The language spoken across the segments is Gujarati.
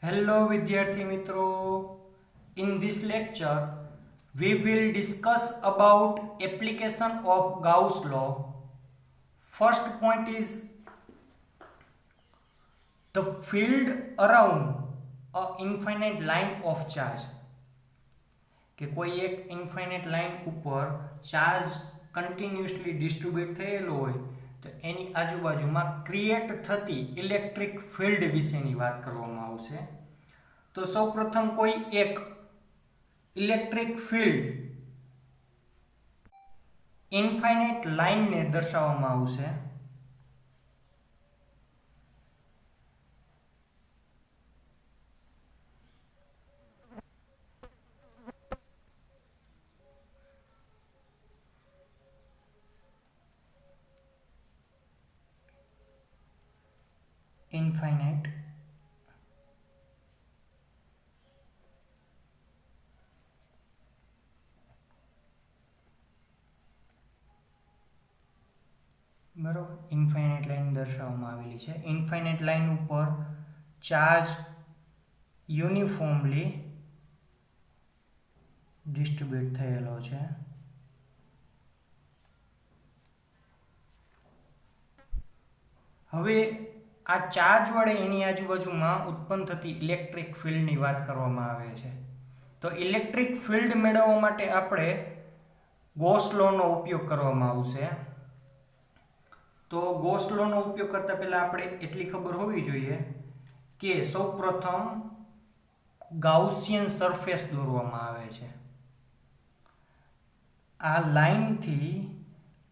Hello વિદ્યાર્થી મિત્રો. In this lecture we will discuss about application of Gauss law. First point is the field around a infinite line of charge. કે કોઈ એક ઇન્ફાઇનાઇટ લાઇન ઉપર ચાર્જ કન્ટિન્યુઅસલી ડિસ્ટ્રીબ્યુટ થયેલો હોય તો એની આજુબાજુમાં ક્રિએટ થતી ઇલેક્ટ્રિક ફિલ્ડ વિશેની વાત કરવામાં આવશે. તો સૌપ્રથમ કોઈ એક ઇલેક્ટ્રિક ફિલ્ડ ઇન્ફાઇનાઇટ લાઇનને દર્શાવવામાં આવશે. infinite બરોબર, ઇન્ફાઇનાઇટ લાઇન દર્શાવવામાં આવેલી છે. ઇન્ફાઇનાઇટ લાઇન ઉપર ચાર્જ યુનિફોર્મલી ડિસ્ટ્રીબ્યુટ થયેલો છે. હવે આ ચાર્જ વડે એની આજુબાજુમાં ઉત્પન્ન થતી ઇલેક્ટ્રિક ફિલ્ડની વાત કરવામાં આવે છે. તો ઇલેક્ટ્રિક ફિલ્ડ મેળવવા માટે આપણે ગોસ લોનો ઉપયોગ કરવામાં આવશે. તો ગોસ લોનો ઉપયોગ કરતા પહેલા આપણે એટલી ખબર હોવી જોઈએ કે સૌપ્રથમ ગાઉસિયન સરફેસ દોરવામાં આવે છે. આ લાઇનથી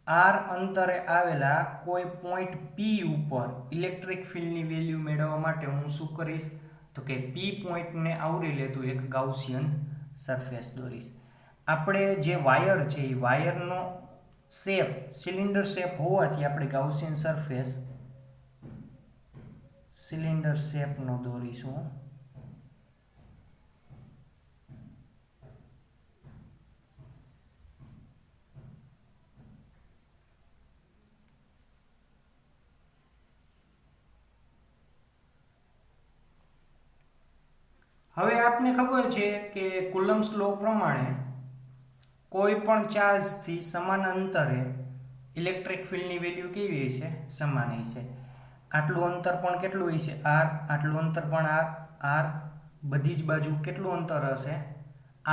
આર અંતરે આવેલા કોઈ પોઈન્ટ પી ઉપર ઇલેક્ટ્રિક ફિલ્ડની વેલ્યુ મેળવવા માટે હું શું કરીશ તો કે પી પોઈન્ટને આવરી લેતું એક ગાઉસિયન સરફેસ દોરીશ. આપણે જે વાયર છે એ વાયરનો શેપ સિલિન્ડર શેપ હોવાથી આપણે ગાઉસિયન સરફેસ સિલિન્ડર શેપનો દોરીશું. હવે આપને ખબર છે કે કુલમ્બ્સ લો પ્રમાણે કોઈ પણ ચાર્જથી સમાન અંતરે ઇલેક્ટ્રિક ફિલ્ડની વેલ્યુ કેવી હશે? સમાન હશે. આટલું અંતર પણ કેટલું હશે? આર. આટલું અંતર પણ આર. બધી જ બાજુ કેટલું અંતર હશે?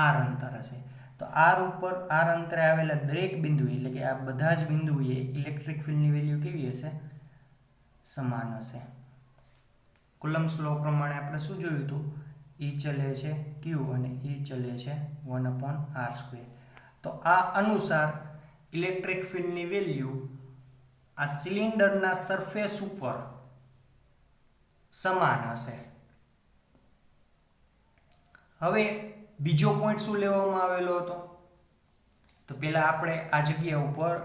આર અંતર હશે. તો આર ઉપર આર અંતરે આવેલા દરેક બિંદુ એટલે કે આ બધા જ બિંદુએ ઇલેક્ટ્રિક ફિલ્ડની વેલ્યુ કેવી હશે? સમાન હશે. કુલમ્બ્સ લો પ્રમાણે આપણે શું જોયું હતું? ઈ ચલે છે ક્યુ અને ઈ ચલે છે 1/r². તો આ અનુસાર ઇલેક્ટ્રિક ફિલ્ડની વેલ્યુ આ સિલિન્ડરના સરફેસ ઉપર સમાન હશે. હવે બીજો પોઈન્ટ શું લેવામાં આવેલો હતો? તો પહેલા આપણે આ જગ્યા ઉપર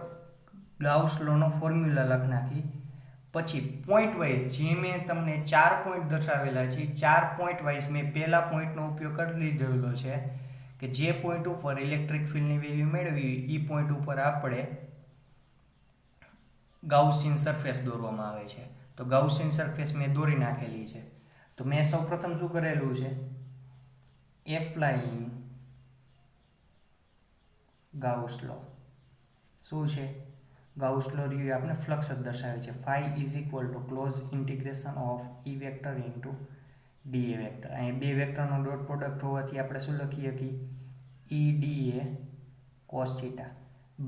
ગાઉસ લોનો ફોર્મ્યુલા લખી નાખી. પછી પોઈન્ટ વાઇઝ જે મેં તમને 4 પોઈન્ટ દર્શાવેલા છે 4 પોઈન્ટ વાઇઝ મેં પહેલા પોઈન્ટનો ઉપયોગ કરી લીધેલો છે કે જે પોઈન્ટ ઉપર ઇલેક્ટ્રિક ફિલ્ડની વેલ્યુ મેળવી એ પોઈન્ટ ઉપર આપણે ગાઉસિયન સરફેસ દોરવામાં આવે છે. તો ગાઉસિયન સરફેસ મેં દોરી નાખેલી છે. તો મેં સૌપ્રથમ શું કરેલું છે? Applying Gauss law. શું છે? ગાઉસ લો રીવ્યુ આપણે ફ્લક્સ જ દર્શાવે છે. phi is equal to close integration of E vector into D A vector. અહીં બે વેક્ટરનો ડોટ પ્રોડક્ટ હોવાથી આપણે શું લખી શકીએ? E D A cos theta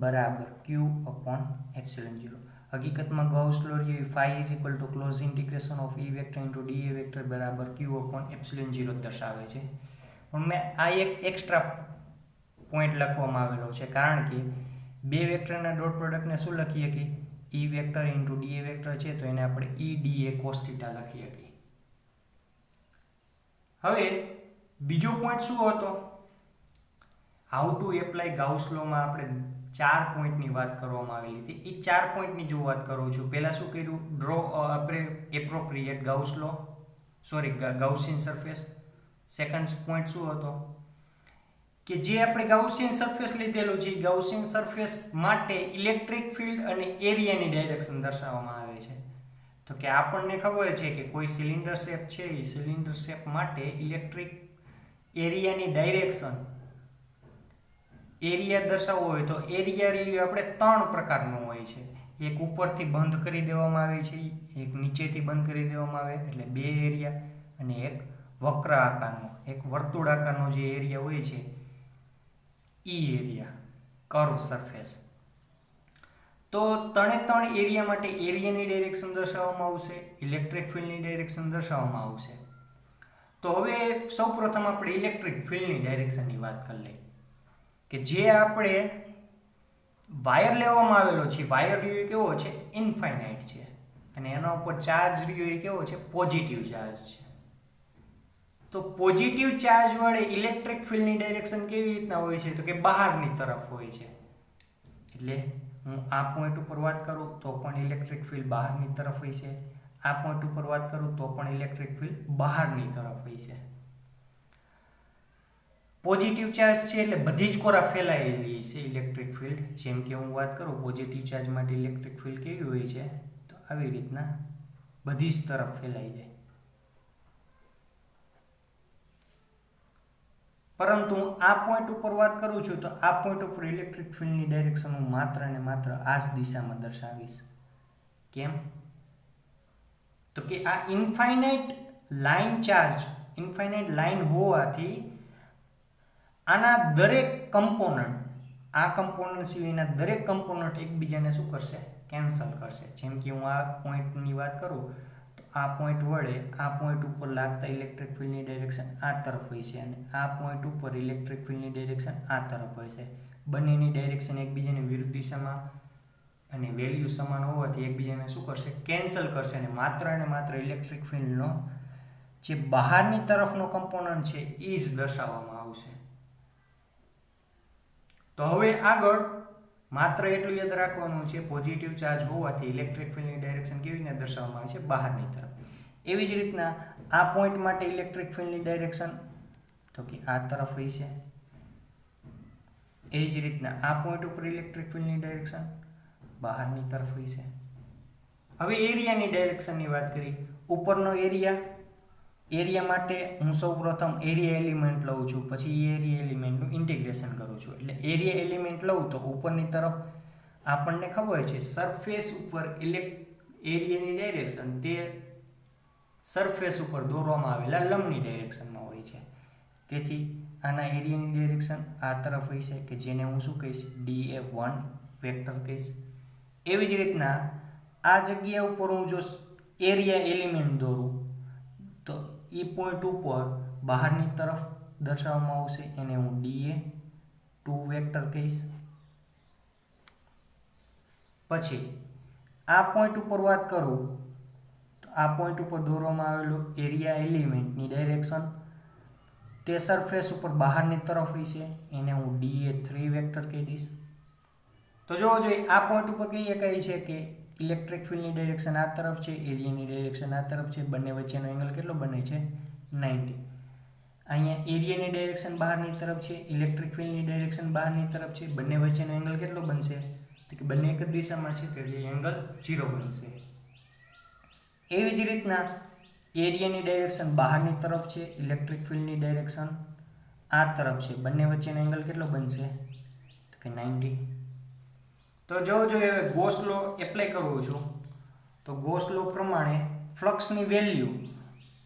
બરાબર q/ε0. હકીકતમાં Gauss law review phi is equal to close integration of E vector into D A vector બરાબર q/ε0 દર્શાવે છે. પણ મેં આ એક એક્સ્ટ્રા પોઈન્ટ લખવામાં આવેલો છે કારણ કે બે વેક્ટરના ડોટ પ્રોડક્ટને શું લખીએ કે ઈ vector into D A vector છે તો એને આપણે ઈ ડી એ કોસ થીટા લખીએ કે. હવે બીજો પોઈન્ટ શું હતો? હાઉ ટુ એપ્લાય ગાઉસ લોમાં આપણે 4 પોઈન્ટની વાત કરવામાં આવેલી હતી. એ 4 પોઈન્ટની જો વાત કરું છું, પહેલા શું કર્યું? ડ્રો આપણે એપ્રોપ્રિએટ ગાઉસ લો ગાઉસિયન સરફેસ. સેકન્ડ પોઈન્ટ શું હતો? કે જે આપણે ગાઉસિયન સરફેસ લીધેલું છે ગાઉસિયન સરફેસ માટે ઇલેક્ટ્રિક ફિલ્ડ અને એરિયાની ડાયરેક્શન દર્શાવવામાં આવે છે. તો કે આપણને ખબર છે કે કોઈ સિલિન્ડર શેપ છે એ સિલિન્ડર શેપ માટે ઇલેક્ટ્રિક એરિયાની ડાયરેક્શન એરિયા દર્શાવવો હોય તો એરિયા રિવ્યુ આપણે 3 પ્રકારનો હોય છે. એક ઉપરથી બંધ કરી દેવામાં આવે છે, એક નીચેથી બંધ કરી દેવામાં આવે એટલે 2 એરિયા, અને એક વક્ર આકારનો એક વર્તુળાકારનો જે એરિયા હોય છે ઈ એરિયા કર્વ સરફેસ. તો 3 એરિયા માટે એરિયાની ડાયરેક્શન દર્શાવવામાં આવશે, ઇલેક્ટ્રિક ફિલ્ડની ડાયરેક્શન દર્શાવવામાં આવશે. તો હવે સૌપ્રથમ આપણે ઇલેક્ટ્રિક ફિલ્ડની ડાયરેક્શનની વાત કરી લઈએ કે જે આપણે વાયર લેવામાં આવેલો છે. વાયર રહ્યો કેવો છે? ઇન્ફાઇનાઇટ છે, અને એના ઉપર ચાર્જ રહ્યો એ કેવો છે? પોઝિટિવ ચાર્જ છે. તો પોઝિટિવ ચાર્જ વડે ઇલેક્ટ્રિક ફિલ્ડની ડાયરેક્શન કેવી રીતના હોય છે? તો કે બહારની તરફ હોય છે. એટલે હું આ પોઈન્ટ ઉપર વાત કરું તો પણ ઇલેક્ટ્રિક ફિલ્ડ બહારની તરફ હોય છે, આ પોઈન્ટ ઉપર વાત કરું તો પણ ઇલેક્ટ્રિક ફિલ્ડ બહારની તરફ હોય છે. પોઝિટિવ ચાર્જ છે એટલે બધી જ કોરા ફેલાયેલી છે ઇલેક્ટ્રિક ફિલ્ડ. જેમ કે હું વાત કરું પોઝિટિવ ચાર્જ માટે ઇલેક્ટ્રિક ફિલ્ડ કેવી હોય છે, તો આવી રીતના બધી જ તરફ ફેલાઈ જાય. પરંતુ આ પોઈન્ટ ઉપર વાત કરું છું તો આ પોઈન્ટ ઉપર ઇલેક્ટ્રિક ફિલ્ડની ડાયરેક્શન હું માત્ર અને માત્ર આ જ દિશામાં દર્શાવીશ. કેમ? તો કે આ infinite line charge, infinite line હોવાથી આના દરેક કમ્પોનન્ટ, આ કમ્પોનન્ટ સિવાયના દરેક કમ્પોનન્ટ એકબીજાને શું કરશે? કેન્સલ કરશે. જેમ કે હું આ પોઈન્ટની વાત કરું તો આ પોઈન્ટ વડે આ પોઈન્ટ ઉપર લાગતા ઇલેક્ટ્રિક ફિલ્ડની ડાયરેક્શન આ તરફ હોય છે, અને આ પોઈન્ટ ઉપર ઇલેક્ટ્રિક ફિલ્ડની ડાયરેક્શન આ તરફ હોય છે. બંનેની ડાયરેક્શન એકબીજાની વિરુદ્ધ દિશામાં અને વેલ્યુ સમાન હોવાથી એકબીજાને શું કરશે? કેન્સલ કરશે, અને માત્ર ઇલેક્ટ્રિક ફિલ્ડનો જે બહારની તરફનો કમ્પોનન્ટ છે એ જ દર્શાવવામાં આવશે. તો હવે આગળ માત્ર એટલું યાદ રાખવાનું છે, પોઝિટિવ ચાર્જ હોવાથી ઇલેક્ટ્રિક ફિલ્ડની ડાયરેક્શન કેવી રીતે દર્શાવવામાં આવે છે? બહારની તરફ. એવી જ રીતના આ પોઈન્ટ માટે ઇલેક્ટ્રિક ફિલ્ડની ડાયરેક્શન તો કે આ તરફ હોય છે. એ જ રીતના આ પોઈન્ટ ઉપર ઇલેક્ટ્રિક ફિલ્ડની ડાયરેક્શન બહારની તરફ હોય છે. હવે એરિયાની ડાયરેક્શનની વાત કરી. ઉપરનો એરિયા માટે હું સૌપ્રથમ એરિયા એલિમેન્ટ લઉં છું, પછી એરિયા એલિમેન્ટનું ઇન્ટિગ્રેશન કરું છું. એટલે એરિયા એલિમેન્ટ લઉં તો ઉપરની તરફ આપણને ખબર છે સરફેસ ઉપર એરિયાની ડાયરેક્શન તે સરફેસ ઉપર દોરવામાં આવેલા લંબની ડાયરેક્શનમાં હોય છે. તેથી આના એરિયાની ડાયરેક્શન આ તરફ હોય છે કે જેને હું શું કહીશ? DF1 વેક્ટર કહીશ. એવી જ રીતના આ જગ્યા ઉપર હું જો એરિયા એલિમેન્ટ દોરું તો એ પોઈન્ટ ઉપર બહારની તરફ દર્શાવવામાં આવશે, એને હું DA2 વેક્ટર કહીશ. પછી આ પોઈન્ટ ઉપર વાત કરું તો આ પોઈન્ટ ઉપર દોરવામાં આવેલું એરિયા એલિમેન્ટની ડાયરેક્શન તે સરફેસ ઉપર બહારની તરફ હોય છે, એને હું DA3 વેક્ટર કહી દઈશ. તો જોવો જોઈએ આ પોઈન્ટ ઉપર કહીએ છે કે ઇલેક્ટ્રિક ફિલ્ડની ડાયરેક્શન આ તરફ છે, એરિયાની ડાયરેક્શન આ તરફ છે, બંને વચ્ચેનો એંગલ કેટલો બને છે? 90. અહીંયા એરિયાની ડાયરેક્શન બહારની તરફ છે, ઇલેક્ટ્રિક ફિલ્ડની ડાયરેક્શન બહારની તરફ છે, બંને વચ્ચેનો એંગલ કેટલો બનશે? તો કે બંને એક જ દિશામાં છે તેથી એંગલ 0 બનશે. એવી જ રીતના એરિયાની ડાયરેક્શન બહારની તરફ છે, ઇલેક્ટ્રિક ફિલ્ડની ડાયરેક્શન આ તરફ છે, બંને વચ્ચેનો એંગલ કેટલો બનશે? તો કે 90. તો જો હવે ગોસ લો એપ્લાય કરું છું તો ગોસ લો પ્રમાણે ફ્લક્સની વેલ્યુ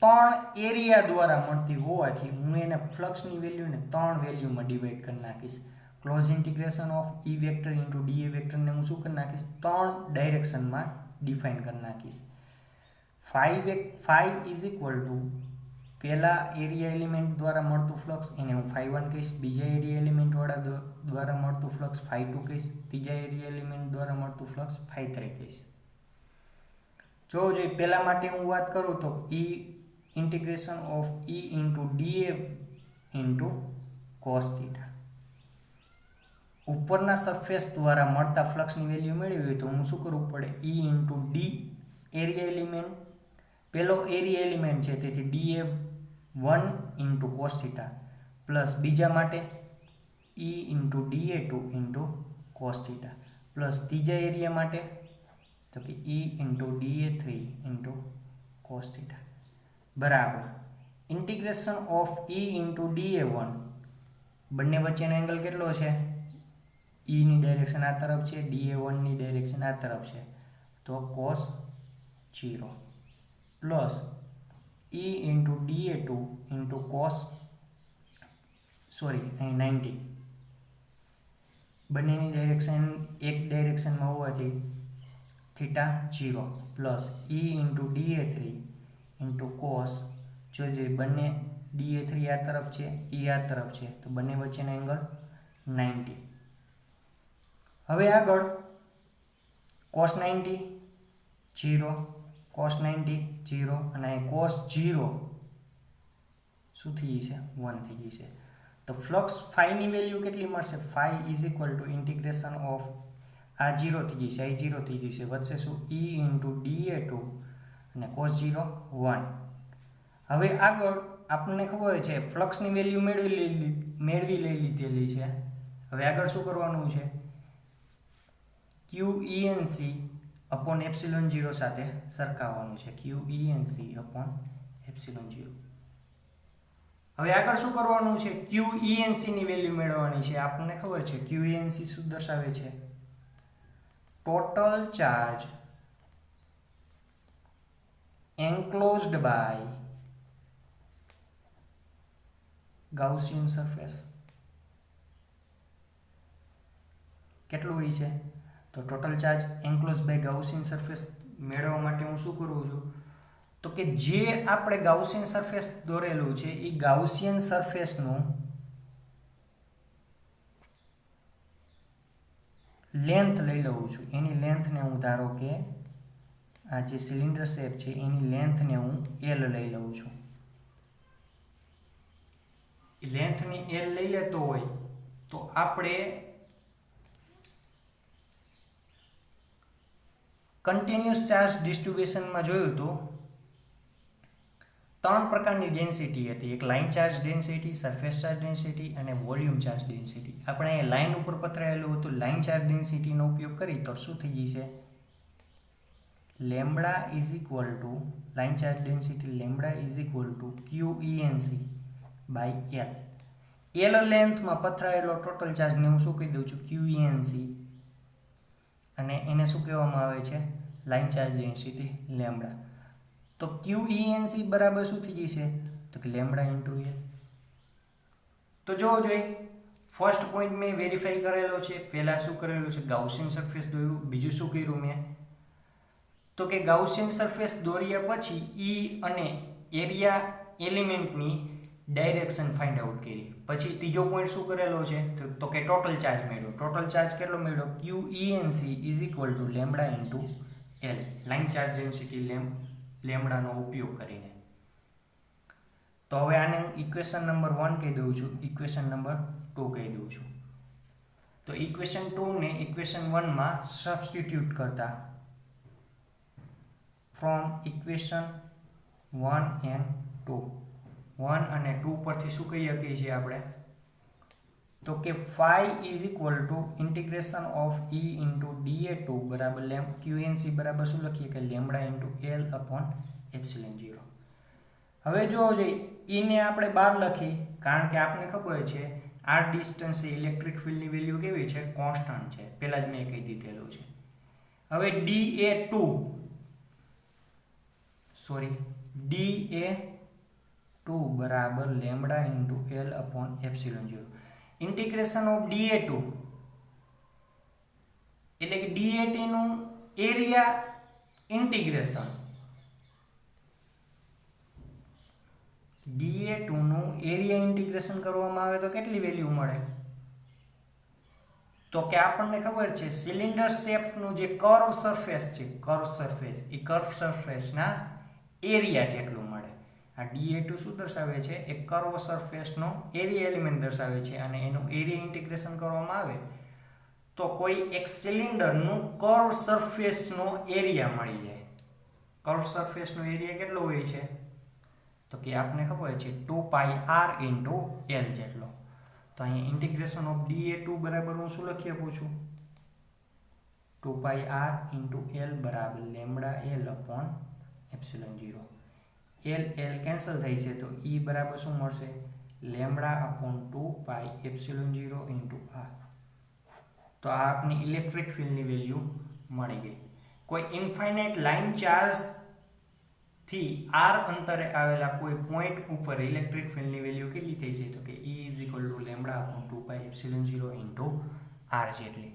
3 એરિયા દ્વારા મળતી હોવાથી હું એને ફ્લક્સની વેલ્યુને 3 વેલ્યુમાં ડિવાઈડ કરી નાખીશ. Close integration of E vector into DA વેક્ટરને હું શું કરી નાખીશ? 3 ડાયરેક્શનમાં ડિફાઇન કરી નાખીશ. phi ઇઝ ઇક્વલ ટુ પહેલા એરિયા એલિમેન્ટ દ્વારા મળતું ફ્લક્સ એને હું phi1 કહીશ, બીજા એરિયા એલિમેન્ટ દ્વારા મળતું ફ્લક્સ phi2 કહીશ, ત્રીજા એરિયા એલિમેન્ટ દ્વારા મળતું ફ્લક્સ phi3 કહીશ. જો પહેલા માટે હું વાત કરું તો E integration of E into DA into cos theta. ઉપરના સરફેસ દ્વારા મળતા ફ્લક્સની વેલ્યુ મેળવી હોય તો હું શું કરવું પડે? E into D area element, પહેલો એરિયા એલિમેન્ટ છે તેથી DA1 into cos theta plus બીજા માટે E into DA2 into cos theta plus ત્રીજા એરિયા માટે તો કે E into dA3 into cos theta બરાબર integration of E into dA1 બંને વચ્ચેનો એંગલ કેટલો છે? E ની ડાયરેક્શન આ તરફ છે, dA1 ની ડાયરેક્શન આ તરફ છે, તો cos 0 plus E into dA2 into cos અહીં 90 બંનેની ડાયરેક્શન એક ડાયરેક્શનમાં હોવાથી theta 0 plus E into dA3 into cos જોજે બંને dA3 આ તરફ છે, E આ તરફ છે, તો બંને વચ્ચેનો એંગલ 90. હવે આગળ cos 90 0 cos 90 0 અને cos 0 શું થઈ જશે? 1 થઈ જશે. તો ફ્લક્સ ફાઈની વેલ્યુ કેટલી મળશે? Phi is equal to integration of આ 0 થઈ જશે, આ 0 થઈ જશે, વચ્ચે શું? E ઇન્ટુ dA2 અને cos 0 1. હવે આગળ આપણને ખબર છે ફ્લક્સની વેલ્યુ મેળવી લઈ લીધેલી છે. હવે આગળ શું કરવાનું છે? QENC અપોન એપ્સિલોન 0 સાથે સરખાવવાનું છે. QENC upon epsilon 0. હવે આગળ શું કરવાનું છે? QENC ની વેલ્યુ મેળવવાની છે. આપણને ખબર છે QENC શું દર્શાવે છે? Total charge enclosed by Gaussian surface. કેટલું હોય છે? તો total charge enclose by Gaussian surface મેળવવા માટે હું શું કરું છું? તો કે જે આપણે ગાઉસિયન સરફેસ દોરેલું છે એ ગાઉસિયન સરફેસનું લેન્થ લઈ લઉં છું. એની લેન્થને હું ધારો કે આ જે સિલિન્ડર શેપ છે એની લેન્થને હું L લઈ લઉં છું. લેન્થની L લઈ લેતો હોય તો આપણે કન્ટિન્યુઅસ ચાર્જ ડિસ્ટ્રીબ્યુશનમાં જોયું તો 3 પ્રકારની ડેન્સિટી હતી. એક line charge density, surface charge density અને વોલ્યુમ ચાર્જ ડેન્સિટી. આપણે અહીં લાઇન ઉપર પથરાયેલું હતું. લાઇન ચાર્જ ડેન્સિટીનો ઉપયોગ કરી તો શું થઈ જશે? Lambda is equal to line charge density lambda is equal to QENC by L. L લેન્થમાં પથરાયેલો ટોટલ ચાર્જને હું શું કહી દઉં છું? QENC. અને એને શું કહેવામાં આવે છે? Line charge density lambda. તો QENC બરાબર શું થઈ જશે? તો કે લેમ્બડા ઇન્ટુ L. તો જોવો જોઈએ ફર્સ્ટ પોઈન્ટ મેં વેરીફાઈ કરેલો છે. પહેલાં શું કરેલું છે? ગાઉસિયન સરફેસ દોર્યું. બીજું શું કર્યું મેં? તો કે ગાઉસિયન સરફેસ દોર્યા પછી E અને એરિયા એલિમેન્ટની ડાયરેક્શન ફાઇન્ડ આઉટ કરી. પછી ત્રીજો પોઈન્ટ શું કરેલો છે? તો કે ટોટલ ચાર્જ મેળવ્યો. ટોટલ ચાર્જ કેટલો મેળવ્યો? QENC is equal to lambda into L. Line charge density લેમ્બડાનો ઉપયોગ કરીને. તો હવે આને ઇક્વેશન નંબર 1 કહી દઉં છું, ઇક્વેશન નંબર 2 કહી દઉં છું. તો ઇક્વેશન 2 ને ઇક્વેશન 1 માં સબસ્ટિટ્યુટ કરતા ફ્રોમ ઇક્વેશન 1 and 2 1 અને 2 પરથી શું કહી શકીએ છીએ આપણે? તો કે phi is equal to integration of E into dA2 બરાબર QNC બરાબર શું લખીએ કે lambda into L upon epsilon 0. હવે જોવો જોઈએ E ને આપણે 12 લખી, કારણ કે આપણને ખબર છે આ ડિસ્ટન્સ ઇલેક્ટ્રિક ફિલ્ડની વેલ્યુ કેવી છે? કોન્સ્ટન્ટ છે. પહેલા જ મેં કહી દીધેલું છે. હવે dA2 બરાબર lambda into L upon epsilon 0. Integration of dA2 એટલે કે dAT નું એરિયા ઇન્ટિગ્રેશન, dA2 નું એરિયા ઇન્ટિગ્રેશન કરવામાં આવે તો કેટલી વેલ્યુ મળે? તો કે આપણને ખબર છે સિલિન્ડર શેપનું જે કર્વ સરફેસ છે, એ કર્વ સરફેસના એરિયા જેટલું મળે. આ dA2 શું દર્શાવે છે? એક કર્વ સરફેસનો એરિયા એલિમેન્ટ દર્શાવે છે. અને એનું એરિયા ઇન્ટિગ્રેશન કરવામાં આવે તો કોઈ એક સિલિન્ડરનું કર્વ સરફેસનો એરિયા મળી જાય. કર્વ સરફેસનો એરિયા કેટલો હોય છે? તો કે આપણને ખબર છે 2πr ઇન્ટુ L જેટલો. તો અહીંયા ઇન્ટિગ્રેશન ઓફ dA2 બરાબર હું શું લખી આપું છું? 2πr ઇન્ટુ એલ બરાબર lambda L upon epsilon 0. L L cancel થઈ છે તો ઈ બરાબર શું મળશે? Lambda upon 2π epsilon 0 into r. તો આ આપની ઇલેક્ટ્રિક ફિલ્ડની વેલ્યુ મળી ગઈ. કોઈ ઇન્ફાઇનાઇટ લાઇન ચાર્જથી આર અંતરે આવેલા કોઈ પોઈન્ટ ઉપર ઇલેક્ટ્રિક ફિલ્ડની વેલ્યુ કેટલી થઈ છે? તો કે E = lambda upon 2π epsilon 0 into r જેટલી.